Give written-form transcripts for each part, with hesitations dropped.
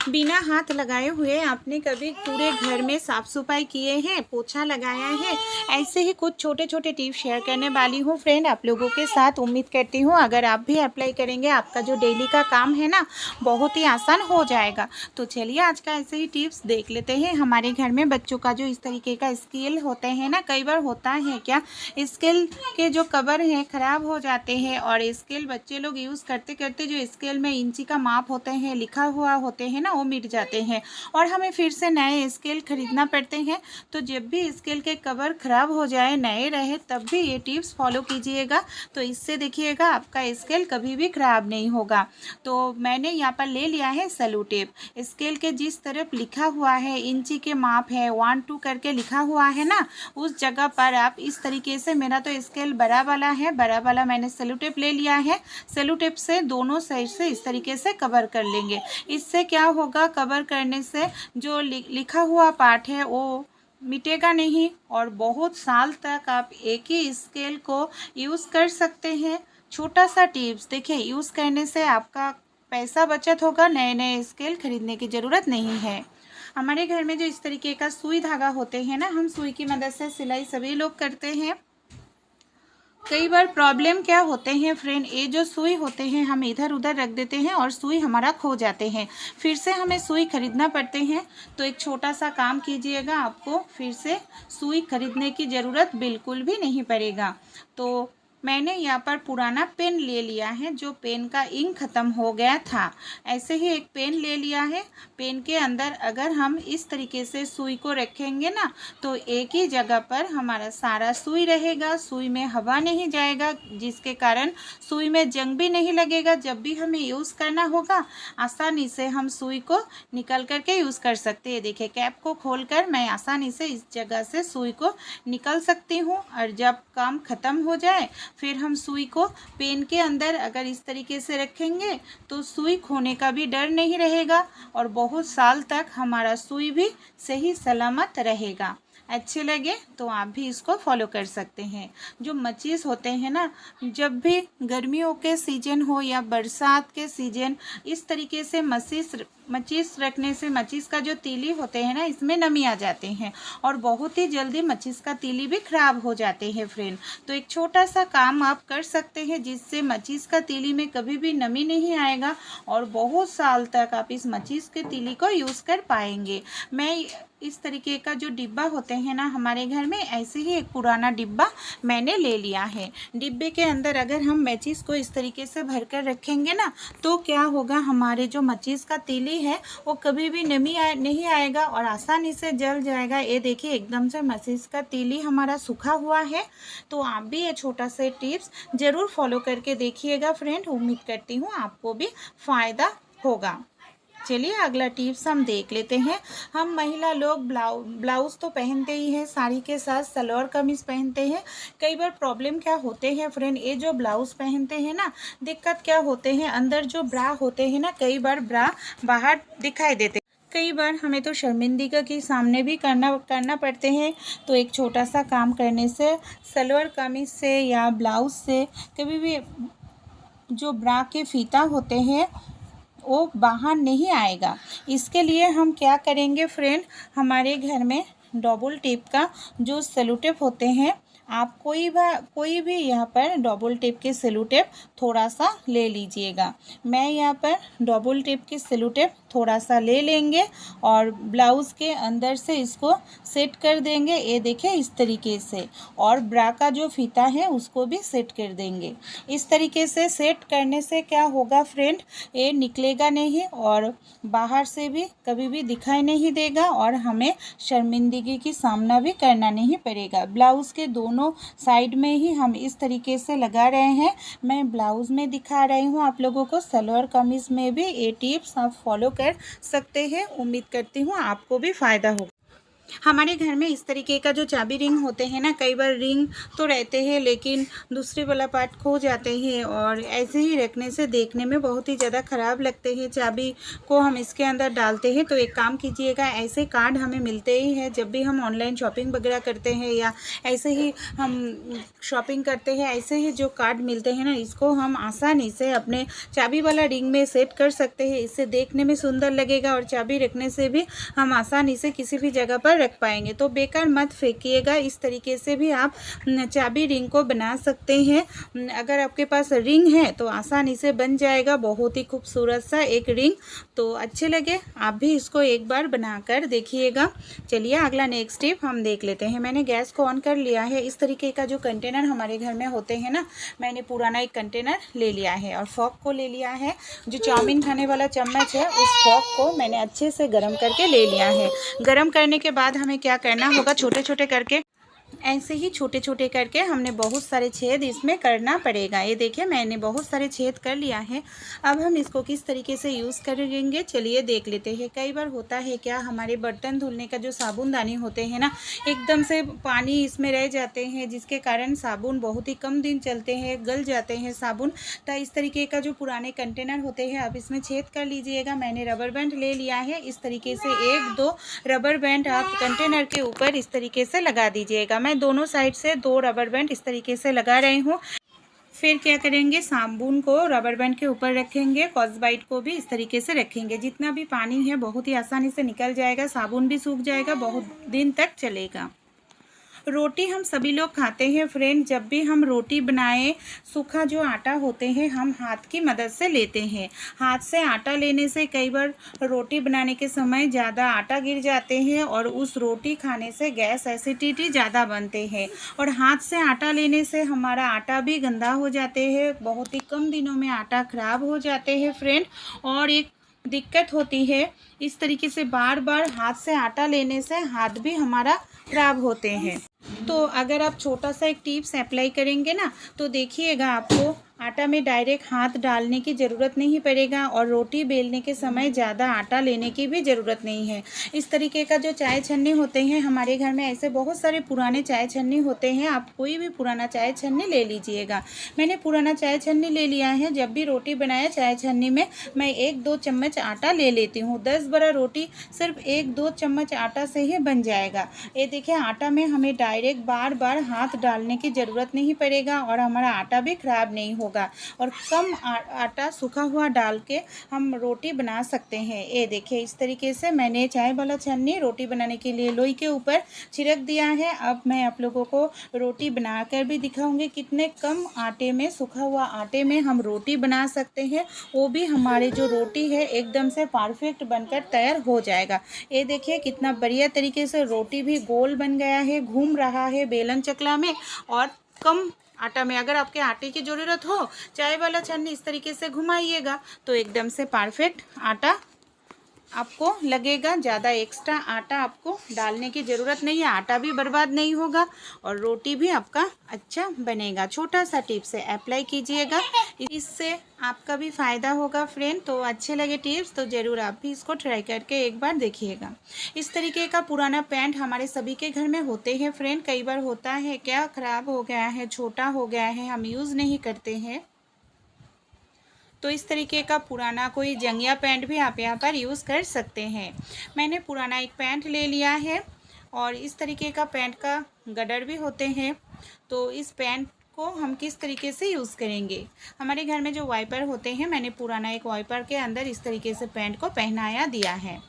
बिना हाथ लगाए हुए आपने कभी पूरे घर में साफ़ सफाई किए हैं, पोछा लगाया है? ऐसे ही कुछ छोटे छोटे टिप्स शेयर करने वाली हूँ फ्रेंड आप लोगों के साथ। उम्मीद करती हूँ अगर आप भी अप्लाई करेंगे आपका जो डेली का काम है ना बहुत ही आसान हो जाएगा। तो चलिए आज का ऐसे ही टिप्स देख लेते हैं। हमारे घर में बच्चों का जो इस तरीके का स्केल होते हैं ना, कई बार होता है क्या, स्केल के जो कवर हैं ख़राब हो जाते हैं और स्केल बच्चे लोग यूज़ करते करते जो स्केल में इंची का माप होते हैं लिखा हुआ होते हैं ना वो मिट जाते हैं और हमें फिर से नए स्केल खरीदना पड़ते हैं। तो जब भी स्केल के कवर ख़राब हो जाए नए रहे तब भी ये टिप्स फॉलो कीजिएगा। तो इससे देखिएगा आपका स्केल कभी भी ख़राब नहीं होगा। तो मैंने यहाँ पर ले लिया है सेलो टेप। स्केल के जिस तरफ लिखा हुआ है इंची के माप है 1 2 करके लिखा हुआ है ना, उस जगह पर आप इस तरीके से, मेरा तो स्केल बड़ा वाला है, बड़ा वाला मैंने सेलो टेप ले लिया है। सेलो टेप से दोनों साइड से इस तरीके से कवर कर लेंगे। इससे क्या होगा, कवर करने से जो लिखा हुआ पार्ट है वो मिटेगा नहीं और बहुत साल तक आप एक ही स्केल को यूज़ कर सकते हैं। छोटा सा टिप्स देखिए, यूज़ करने से आपका पैसा बचत होगा, नए नए स्केल खरीदने की ज़रूरत नहीं है। हमारे घर में जो इस तरीके का सुई धागा होते हैं ना, हम सुई की मदद से सिलाई सभी लोग करते हैं। कई बार प्रॉब्लम क्या होते हैं फ्रेंड, ये जो सुई होते हैं हम इधर उधर रख देते हैं और सुई हमारा खो जाते हैं, फिर से हमें सुई खरीदना पड़ते हैं। तो एक छोटा सा काम कीजिएगा, आपको फिर से सुई खरीदने की ज़रूरत बिल्कुल भी नहीं पड़ेगा। तो मैंने यहाँ पर पुराना पेन ले लिया है, जो पेन का इंक ख़त्म हो गया था। ऐसे ही एक पेन ले लिया है। पेन के अंदर अगर हम इस तरीके से सुई को रखेंगे ना तो एक ही जगह पर हमारा सारा सुई रहेगा, सुई में हवा नहीं जाएगा, जिसके कारण सुई में जंग भी नहीं लगेगा। जब भी हमें यूज़ करना होगा आसानी से हम सुई को निकल करके यूज़ कर सकते हैं। देखिए कैप को खोलकर मैं आसानी से इस जगह से सुई को निकल सकती हूँ और जब काम ख़त्म हो जाए फिर हम सुई को पेन के अंदर अगर इस तरीके से रखेंगे तो सुई खोने का भी डर नहीं रहेगा और बहुत साल तक हमारा सुई भी सही सलामत रहेगा। अच्छे लगे तो आप भी इसको फॉलो कर सकते हैं। जो मचीस होते हैं ना, जब भी गर्मियों के सीजन हो या बरसात के सीजन, इस तरीके से मचीस रखने से मचीस का जो तीली होते हैं ना इसमें नमी आ जाते हैं और बहुत ही जल्दी मचीस का तीली भी ख़राब हो जाते हैं फ्रेंड। तो एक छोटा सा काम आप कर सकते हैं जिससे मचीस का तीली में कभी भी नमी नहीं आएगा और बहुत साल तक आप इस मचीस के तीली को यूज़ कर पाएंगे। मैं इस तरीके का जो डिब्बा होते हैं ना हमारे घर में, ऐसे ही एक पुराना डिब्बा मैंने ले लिया है। डिब्बे के अंदर अगर हम मैचिस को इस तरीके से भर कर रखेंगे ना तो क्या होगा, हमारे जो मचीस का तीली है वो कभी भी नहीं आएगा और आसानी से जल जाएगा। ये देखिए एकदम से मचीस का तीली हमारा सूखा हुआ है। तो आप भी ये छोटा सा टिप्स ज़रूर फॉलो करके देखिएगा फ्रेंड। उम्मीद करती हूँ आपको भी फ़ायदा होगा। चलिए अगला टिप्स हम देख लेते हैं। हम महिला लोग ब्लाउज़ तो पहनते ही हैं, साड़ी के साथ सलवार कमीज़ पहनते हैं। कई बार प्रॉब्लम क्या होते हैं फ्रेंड, ये जो ब्लाउज़ पहनते हैं ना, दिक्कत क्या होते हैं, अंदर जो ब्रा होते हैं ना, कई बार ब्रा बाहर दिखाई देते, कई बार हमें तो शर्मिंदगी के सामने भी करना पड़ते हैं। तो एक छोटा सा काम करने से सलवार कमीज़ से या ब्लाउज़ से कभी भी जो ब्रा के फीता होते हैं वो बाहर नहीं आएगा। इसके लिए हम क्या करेंगे फ्रेंड, हमारे घर में डबल टेप का जो सेलो टेप होते हैं, आप कोई भी यहाँ पर डबल टेप के सेलो टेप थोड़ा सा ले लीजिएगा। मैं यहाँ पर डबल टेप के सेलो टेप थोड़ा सा ले लेंगे और ब्लाउज़ के अंदर से इसको सेट कर देंगे। ये देखिए इस तरीके से, और ब्रा का जो फीता है उसको भी सेट कर देंगे। इस तरीके से सेट करने से क्या होगा फ्रेंड, ये निकलेगा नहीं और बाहर से भी कभी भी दिखाई नहीं देगा और हमें शर्मिंदगी की सामना भी करना नहीं पड़ेगा। ब्लाउज़ के दोनों साइड में ही हम इस तरीके से लगा रहे हैं। मैं ब्लाउज़ में दिखा रही हूँ आप लोगों को, सलवार कमीज़ में भी ये टिप्स आप फॉलो कर सकते हैं। उम्मीद करती हूँ आपको भी फ़ायदा होगा। हमारे घर में इस तरीके का जो चाबी रिंग होते हैं ना, कई बार रिंग तो रहते हैं लेकिन दूसरे वाला पार्ट खो जाते हैं और ऐसे ही रखने से देखने में बहुत ही ज़्यादा ख़राब लगते हैं। चाबी को हम इसके अंदर डालते हैं तो एक काम कीजिएगा, ऐसे कार्ड हमें मिलते ही हैं जब भी हम ऑनलाइन शॉपिंग वगैरह करते हैं या ऐसे ही हम शॉपिंग करते हैं, ऐसे ही जो कार्ड मिलते हैं ना, इसको हम आसानी से अपने चाबी वाला रिंग में सेट कर सकते हैं। इससे देखने में सुंदर लगेगा और चाबी रखने से भी हम आसानी से किसी भी जगह पर रख पाएंगे। तो बेकार मत फेंकिएगा, इस तरीके से भी आप चाबी रिंग को बना सकते हैं। अगर आपके पास रिंग है तो आसानी से बन जाएगा, बहुत ही खूबसूरत सा एक रिंग। तो अच्छे लगे आप भी इसको एक बार बनाकर देखिएगा। चलिए अगला नेक्स्ट स्टेप हम देख लेते हैं। मैंने गैस को ऑन कर लिया है। इस तरीके का जो कंटेनर हमारे घर में होते हैं ना, मैंने पुराना एक कंटेनर ले लिया है और फॉक को ले लिया है। जो चाउमीन खाने वाला चम्मच है उस फॉक को मैंने अच्छे से गर्म करके ले लिया है। गर्म करने के बाद हमें क्या करना होगा, छोटे छोटे करके ऐसे ही छोटे छोटे करके हमने बहुत सारे छेद इसमें करना पड़ेगा। ये देखिए मैंने बहुत सारे छेद कर लिया है। अब हम इसको किस तरीके से यूज़ करेंगे चलिए देख लेते हैं। कई बार होता है क्या, हमारे बर्तन धुलने का जो साबुनदानी होते हैं ना, एकदम से पानी इसमें रह जाते हैं जिसके कारण साबुन बहुत ही कम दिन चलते हैं, गल जाते हैं साबुन। तो इस तरीके का जो पुराने कंटेनर होते हैं आप इसमें छेद कर लीजिएगा। मैंने रबर बैंड ले लिया है। इस तरीके से 1-2 रबर बैंड आप कंटेनर के ऊपर इस तरीके से लगा दीजिएगा। मैं दोनों साइड से 2 रबर बैंड इस तरीके से लगा रही हूँ। फिर क्या करेंगे, साबुन को रबर बैंड के ऊपर रखेंगे, कॉस्बाइट को भी इस तरीके से रखेंगे। जितना भी पानी है बहुत ही आसानी से निकल जाएगा, साबुन भी सूख जाएगा, बहुत दिन तक चलेगा। रोटी हम सभी लोग खाते हैं फ्रेंड। जब भी हम रोटी बनाएं, सूखा जो आटा होते हैं हम हाथ की मदद से लेते हैं। हाथ से आटा लेने से कई बार रोटी बनाने के समय ज़्यादा आटा गिर जाते हैं और उस रोटी खाने से गैस एसिडिटी ज़्यादा बनते हैं। और हाथ से आटा लेने से हमारा आटा भी गंदा हो जाते हैं, बहुत ही कम दिनों में आटा ख़राब हो जाते हैं फ्रेंड। और एक दिक्कत होती है, इस तरीके से बार बार हाथ से आटा लेने से हाथ भी हमारा ख़राब होते हैं। तो अगर आप छोटा सा एक टिप्स अप्लाई करेंगे ना, तो देखिएगा आपको आटा में डायरेक्ट हाथ डालने की ज़रूरत नहीं पड़ेगा और रोटी बेलने के समय ज़्यादा आटा लेने की भी ज़रूरत नहीं है। इस तरीके का जो चाय छन्नी होते हैं हमारे घर में, ऐसे बहुत सारे पुराने चाय छन्नी होते हैं। आप कोई भी पुराना चाय छन्नी ले लीजिएगा। मैंने पुराना चाय छन्नी ले लिया है। जब भी रोटी बनाया चाय छन्नी में मैं 1-2 चम्मच आटा ले लेती हूँ। 10-12 रोटी सिर्फ 1-2 चम्मच आटा से ही बन जाएगा। ये देखिए आटा में हमें डायरेक्ट बार बार हाथ डालने की ज़रूरत नहीं पड़ेगा और हमारा आटा भी ख़राब नहीं होगा। और कम आटा सूखा हुआ डाल के हम रोटी बना सकते हैं। ये देखिए इस तरीके से मैंने चाय वाला छन्नी रोटी बनाने के लिए लोई के ऊपर छिड़क दिया है। अब मैं आप लोगों को रोटी बनाकर भी दिखाऊंगी कितने कम आटे में, सूखा हुआ आटे में हम रोटी बना सकते हैं। वो भी हमारी जो रोटी है एकदम से परफेक्ट बनकर तैयार हो जाएगा। ये देखिए कितना बढ़िया तरीके से रोटी भी गोल बन गया है, घूम रहा है बेलन चकला में और कम आटा में। अगर आपके आटे की ज़रूरत हो, चाय वाला छन्नी इस तरीके से घुमाइएगा तो एकदम से परफेक्ट आटा आपको लगेगा। ज़्यादा एक्स्ट्रा आटा आपको डालने की ज़रूरत नहीं है, आटा भी बर्बाद नहीं होगा और रोटी भी आपका अच्छा बनेगा। छोटा सा टिप्स है, अप्लाई कीजिएगा, इससे आपका भी फ़ायदा होगा फ्रेंड। तो अच्छे लगे टिप्स तो ज़रूर आप भी इसको ट्राई करके एक बार देखिएगा। इस तरीके का पुराना पैंट हमारे सभी के घर में होते हैं फ्रेंड। कई बार होता है क्या, ख़राब हो गया है, छोटा हो गया है, हम यूज़ नहीं करते हैं। तो इस तरीके का पुराना कोई जंगिया पैंट भी आप यहाँ पर यूज़ कर सकते हैं। मैंने पुराना एक पैंट ले लिया है और इस तरीके का पैंट का गडर भी होते हैं। तो इस पैंट को हम किस तरीके से यूज़ करेंगे, हमारे घर में जो वाइपर होते हैं, मैंने पुराना एक वाइपर के अंदर इस तरीके से पैंट को पहनाया दिया है।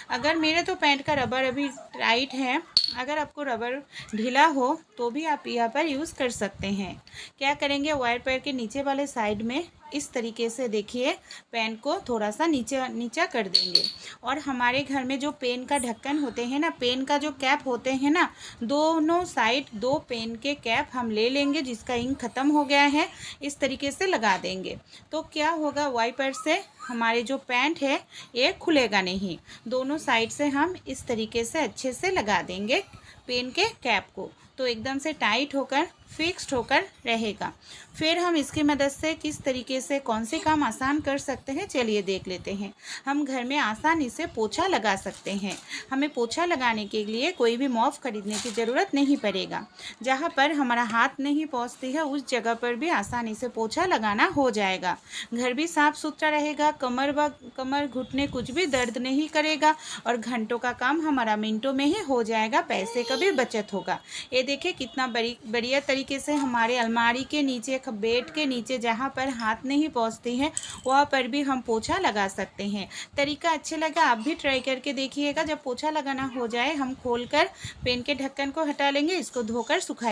अगर मेरे तो पैंट का रबर अभी टाइट है, अगर आपको रबर ढीला हो तो भी आप यहाँ पर यूज़ कर सकते हैं। क्या करेंगे, वाइपर के नीचे वाले साइड में इस तरीके से देखिए पेन को थोड़ा सा नीचा कर देंगे। और हमारे घर में जो पेन का ढक्कन होते हैं ना, पेन का जो कैप होते हैं ना, दोनों साइड 2 पेन के कैप हम ले लेंगे जिसका इंक ख़त्म हो गया है, इस तरीके से लगा देंगे। तो क्या होगा, वाइपर से हमारे जो पैंट है ये खुलेगा नहीं। दोनों साइड से हम इस तरीके से अच्छे से लगा देंगे पेन के कैप को, तो एकदम से टाइट होकर फिक्स्ड होकर रहेगा। फिर हम इसकी मदद से किस तरीके से कौन से काम आसान कर सकते हैं, चलिए देख लेते हैं। हम घर में आसानी से पोछा लगा सकते हैं। हमें पोछा लगाने के लिए कोई भी मॉप खरीदने की ज़रूरत नहीं पड़ेगा। जहाँ पर हमारा हाथ नहीं पहुँचती है उस जगह पर भी आसानी से पोछा लगाना हो जाएगा। घर भी साफ़ सुथरा रहेगा, कमर घुटने कुछ भी दर्द नहीं करेगा और घंटों का काम हमारा मिनटों में ही हो जाएगा, पैसे का भी बचत होगा। ये देखिए कितना बढ़िया तरीके से हमारे अलमारी के नीचे, बेड के नीचे जहाँ पर हाथ नहीं पहुँचती है वहाँ पर भी हम पोछा लगा सकते हैं। तरीका अच्छे लगा, आप भी ट्राई करके देखिएगा। जब पोछा लगाना हो जाए हम खोलकर पेन के ढक्कन को हटा लेंगे, इसको धोकर सुखाए